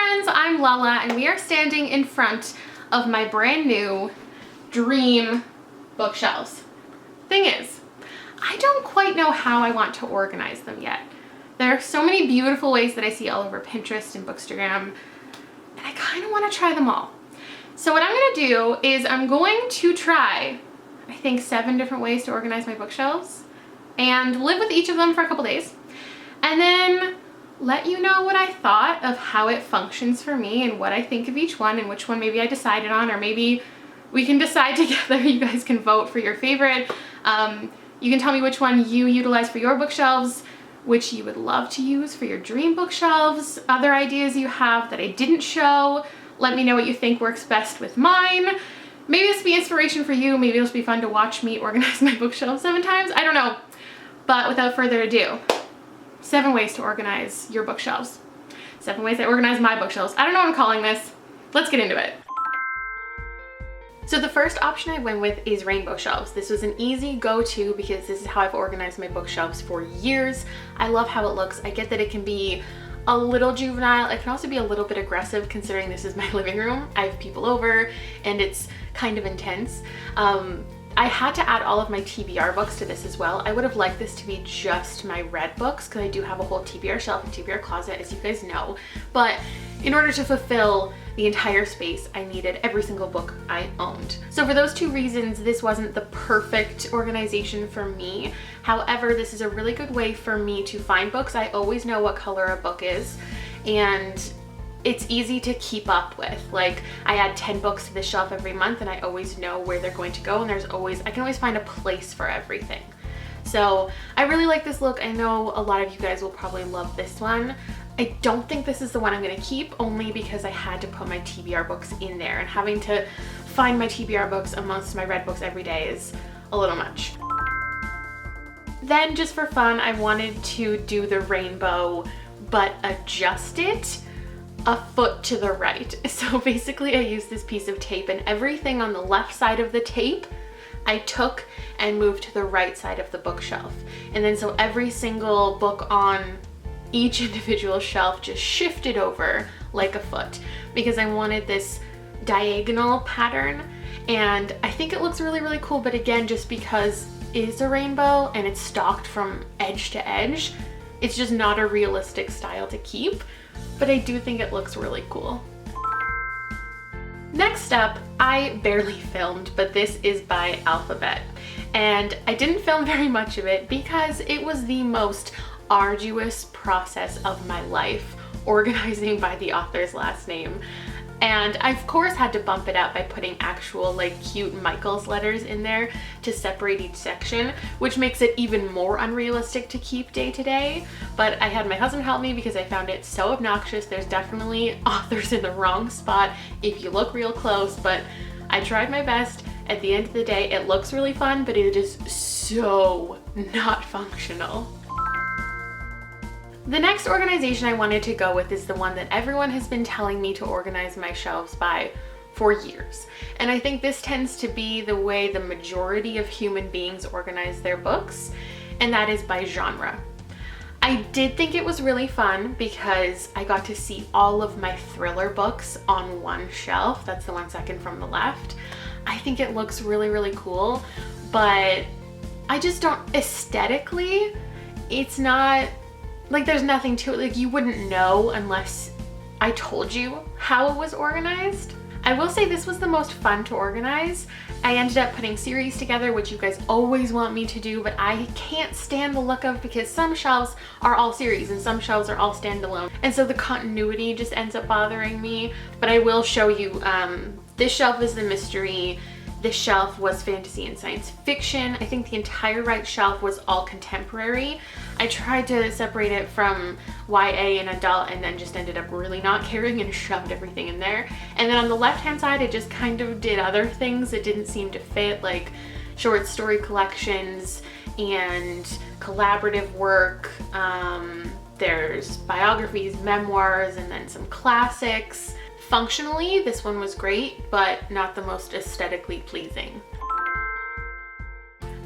friends, I'm Lala and we are standing in front of my brand new dream bookshelves. Thing is, I don't quite know how I want to organize them yet. There are so many beautiful ways that I see all over Pinterest and Bookstagram, and I kind of want to try them all. So what I'm going to do is I'm going to try, I think, 7 different ways to organize my bookshelves and live with each of them for a couple days, and then let you know what I thought of how it functions for me and what I think of each one and which one maybe I decided on, or maybe we can decide together. You guys can vote for your favorite. You can tell me which one you utilize for your bookshelves, which you would love to use for your dream bookshelves, other ideas you have that I didn't show. Let me know what you think works best with mine. Maybe this will be inspiration for you. Maybe it'll be fun to watch me organize my bookshelves 7 times. I don't know. But without further ado, 7 ways to organize your bookshelves. 7 ways I organize my bookshelves. I don't know what I'm calling this. Let's get into it. So the first option I went with is rainbow shelves. This was an easy go-to because this is how I've organized my bookshelves for years. I love how it looks. I get that it can be a little juvenile. It can also be a little bit aggressive considering this is my living room. I have people over and it's kind of intense. I had to add all of my TBR books to this as well. I would have liked this to be just my red books because I do have a whole TBR shelf and TBR closet, as you guys know. But in order to fulfill the entire space, I needed every single book I owned. So for those 2 reasons, this wasn't the perfect organization for me. However, this is a really good way for me to find books. I always know what color a book is, and it's easy to keep up with. Like, I add 10 books to the shelf every month and I always know where they're going to go, and I can always find a place for everything. So I really like this look. I know a lot of you guys will probably love this one. I don't think this is the one I'm gonna keep, only because I had to put my TBR books in there, and having to find my TBR books amongst my red books every day is a little much. Then just for fun, I wanted to do the rainbow, but adjust it a foot to the right. So basically I used this piece of tape, and everything on the left side of the tape I took and moved to the right side of the bookshelf. And then so every single book on each individual shelf just shifted over like a foot, because I wanted this diagonal pattern, and I think it looks really, really cool. But again, just because it is a rainbow and it's stocked from edge to edge, it's just not a realistic style to keep, but I do think it looks really cool. Next up, I barely filmed, but this is by Alphabet, and I didn't film very much of it because it was the most arduous process of my life, organizing by the author's last name. And I of course had to bump it up by putting actual like cute Michael's letters in there to separate each section, which makes it even more unrealistic to keep day to day. But I had my husband help me because I found it so obnoxious. There's definitely authors in the wrong spot if you look real close, but I tried my best. At the end of the day, it looks really fun, but it is so not functional. The next organization I wanted to go with is the one that everyone has been telling me to organize my shelves by for years. And I think this tends to be the way the majority of human beings organize their books, and that is by genre. I did think it was really fun because I got to see all of my thriller books on one shelf. That's the one second from the left. I think it looks really, really cool, but I just don't, aesthetically, it's not, like, there's nothing to it. Like, you wouldn't know unless I told you how it was organized. I will say this was the most fun to organize. I ended up putting series together, which you guys always want me to do, but I can't stand the look of, because some shelves are all series and some shelves are all standalone. And so the continuity just ends up bothering me. But I will show you, this shelf is the mystery. This shelf was fantasy and science fiction. I think the entire right shelf was all contemporary. I tried to separate it from YA and adult, and then just ended up really not caring and shoved everything in there. And then on the left hand side, I just kind of did other things that didn't seem to fit, like short story collections and collaborative work. There's biographies, memoirs, and then some classics. Functionally, this one was great, but not the most aesthetically pleasing.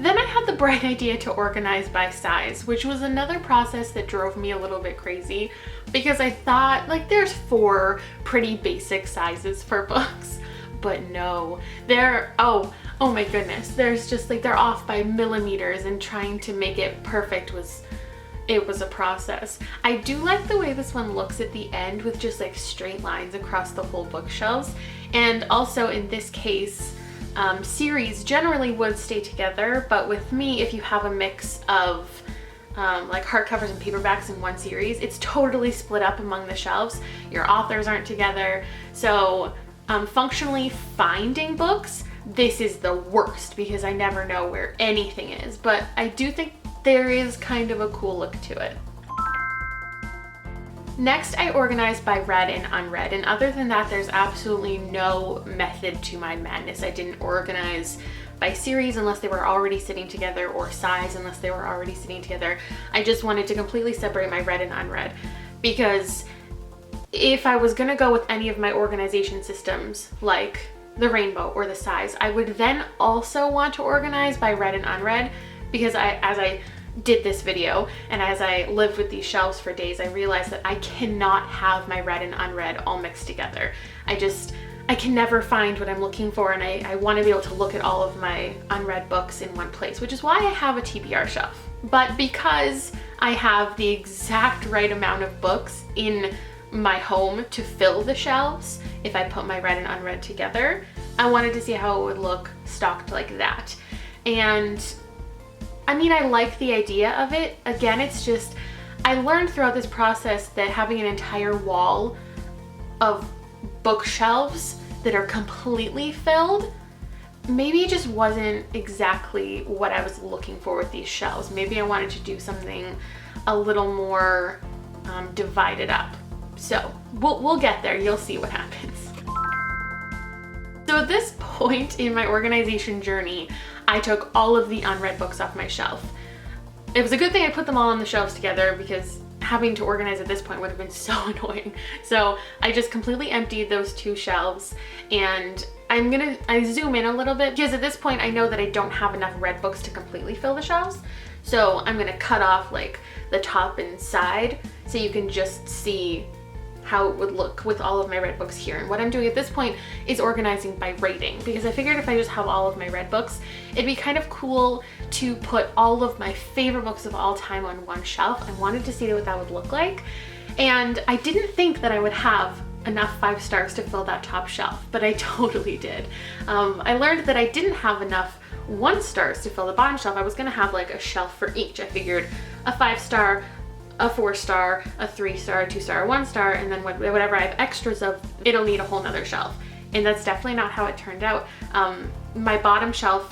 Then I had the bright idea to organize by size, which was another process that drove me a little bit crazy because I thought like there's 4 pretty basic sizes for books, but no, oh my goodness, there's just like they're off by millimeters, and trying to make it perfect was a process. I do like the way this one looks at the end with just like straight lines across the whole bookshelves, and also in this case series generally would stay together, but with me, if you have a mix of like hardcovers and paperbacks in one series, it's totally split up among the shelves. Your authors aren't together, so functionally finding books, this is the worst because I never know where anything is, but I do think there is kind of a cool look to it. Next, I organized by read and unread, and other than that, there's absolutely no method to my madness. I didn't organize by series unless they were already sitting together, or size unless they were already sitting together. I just wanted to completely separate my read and unread, because if I was gonna go with any of my organization systems, like the rainbow or the size, I would then also want to organize by read and unread, because as I did this video and as I lived with these shelves for days, I realized that I cannot have my read and unread all mixed together. I can never find what I'm looking for, and I want to be able to look at all of my unread books in one place, which is why I have a TBR shelf. But because I have the exact right amount of books in my home to fill the shelves if I put my read and unread together, I wanted to see how it would look stocked like that. And I mean, I like the idea of it. Again, it's just, I learned throughout this process that having an entire wall of bookshelves that are completely filled, maybe it just wasn't exactly what I was looking for with these shelves. Maybe I wanted to do something a little more divided up. So we'll get there. You'll see what happens. So at this point in my organization journey, I took all of the unread books off my shelf. It was a good thing I put them all on the shelves together, because having to organize at this point would have been so annoying. So I just completely emptied those 2 shelves, and I zoom in a little bit because at this point I know that I don't have enough read books to completely fill the shelves. So I'm gonna cut off like the top and side so you can just see how it would look with all of my read books here. And what I'm doing at this point is organizing by rating, because I figured if I just have all of my read books, it'd be kind of cool to put all of my favorite books of all time on one shelf. I wanted to see what that would look like. And I didn't think that I would have enough 5 stars to fill that top shelf, but I totally did. I learned that I didn't have enough 1 stars to fill the bottom shelf. I was gonna have like a shelf for each. I figured a 5 star, a 4 star, a 3 star, a 2 star, a 1 star, and then whatever I have extras of, it'll need a whole nother shelf. And that's definitely not how it turned out. My bottom shelf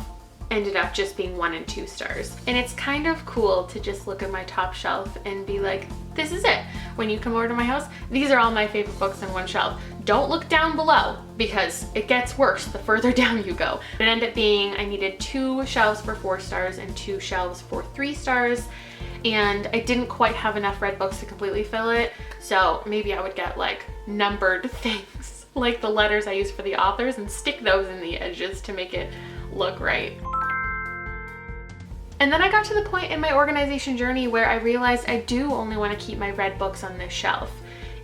ended up just being 1 and 2 stars. And it's kind of cool to just look at my top shelf and be like, this is it. When you come over to my house, these are all my favorite books on one shelf. Don't look down below, because it gets worse the further down you go. It ended up being, I needed 2 shelves for 4 stars and 2 shelves for 3 stars. And I didn't quite have enough read books to completely fill it, so maybe I would get like numbered things, like the letters I use for the authors, and stick those in the edges to make it look right. And then I got to the point in my organization journey where I realized I do only want to keep my read books on this shelf.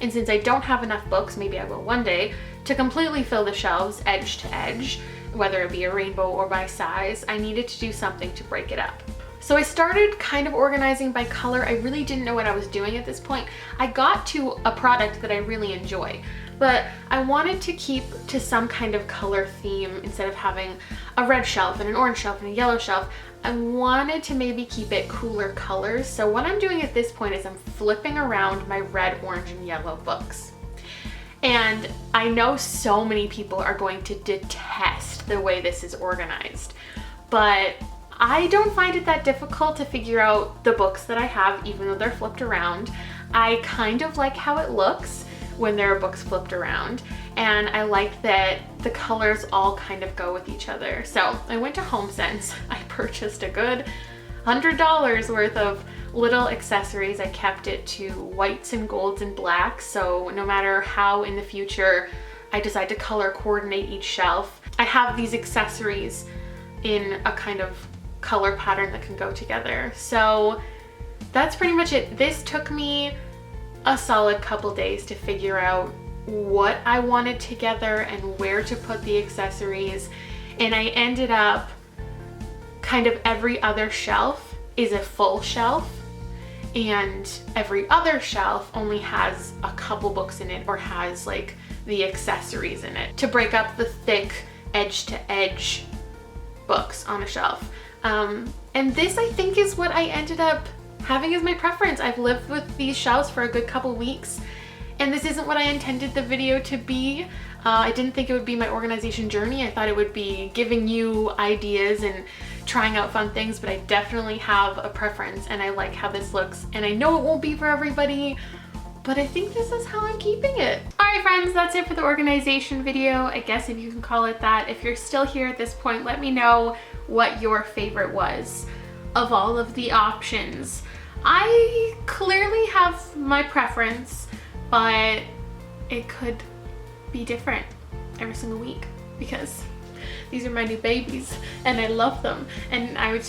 And since I don't have enough books, maybe I will one day, to completely fill the shelves edge to edge, whether it be a rainbow or by size, I needed to do something to break it up. So I started kind of organizing by color. I really didn't know what I was doing at this point. I got to a product that I really enjoy, but I wanted to keep to some kind of color theme. Instead of having a red shelf and an orange shelf and a yellow shelf, I wanted to maybe keep it cooler colors. So what I'm doing at this point is I'm flipping around my red, orange, and yellow books. And I know so many people are going to detest the way this is organized, but I don't find it that difficult to figure out the books that I have, even though they're flipped around. I kind of like how it looks when there are books flipped around, and I like that the colors all kind of go with each other. So I went to HomeSense. I purchased a good $100 worth of little accessories. I kept it to whites and golds and blacks, so no matter how in the future I decide to color coordinate each shelf, I have these accessories in a kind of color pattern that can go together. So that's pretty much it. This took me a solid couple days to figure out what I wanted together and where to put the accessories. And I ended up kind of every other shelf is a full shelf, and every other shelf only has a couple books in it or has like the accessories in it to break up the thick edge to edge books on a shelf. And this, I think, is what I ended up having as my preference. I've lived with these shelves for a good couple weeks, and this isn't what I intended the video to be. I didn't think it would be my organization journey. I thought it would be giving you ideas and trying out fun things, but I definitely have a preference and I like how this looks. And I know it won't be for everybody, but I think this is how I'm keeping it. All right, friends, that's it for the organization video, I guess, if you can call it that. If you're still here at this point, let me know what your favorite was of all of the options. I clearly have my preference, but it could be different every single week because these are my new babies and I love them, and I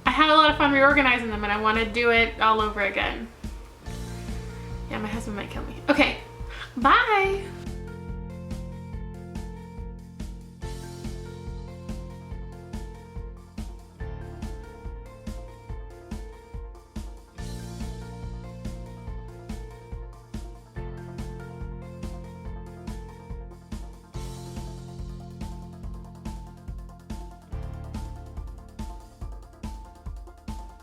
had a lot of fun reorganizing them and I want to do it all over again. Yeah, my husband might kill me. Okay, bye.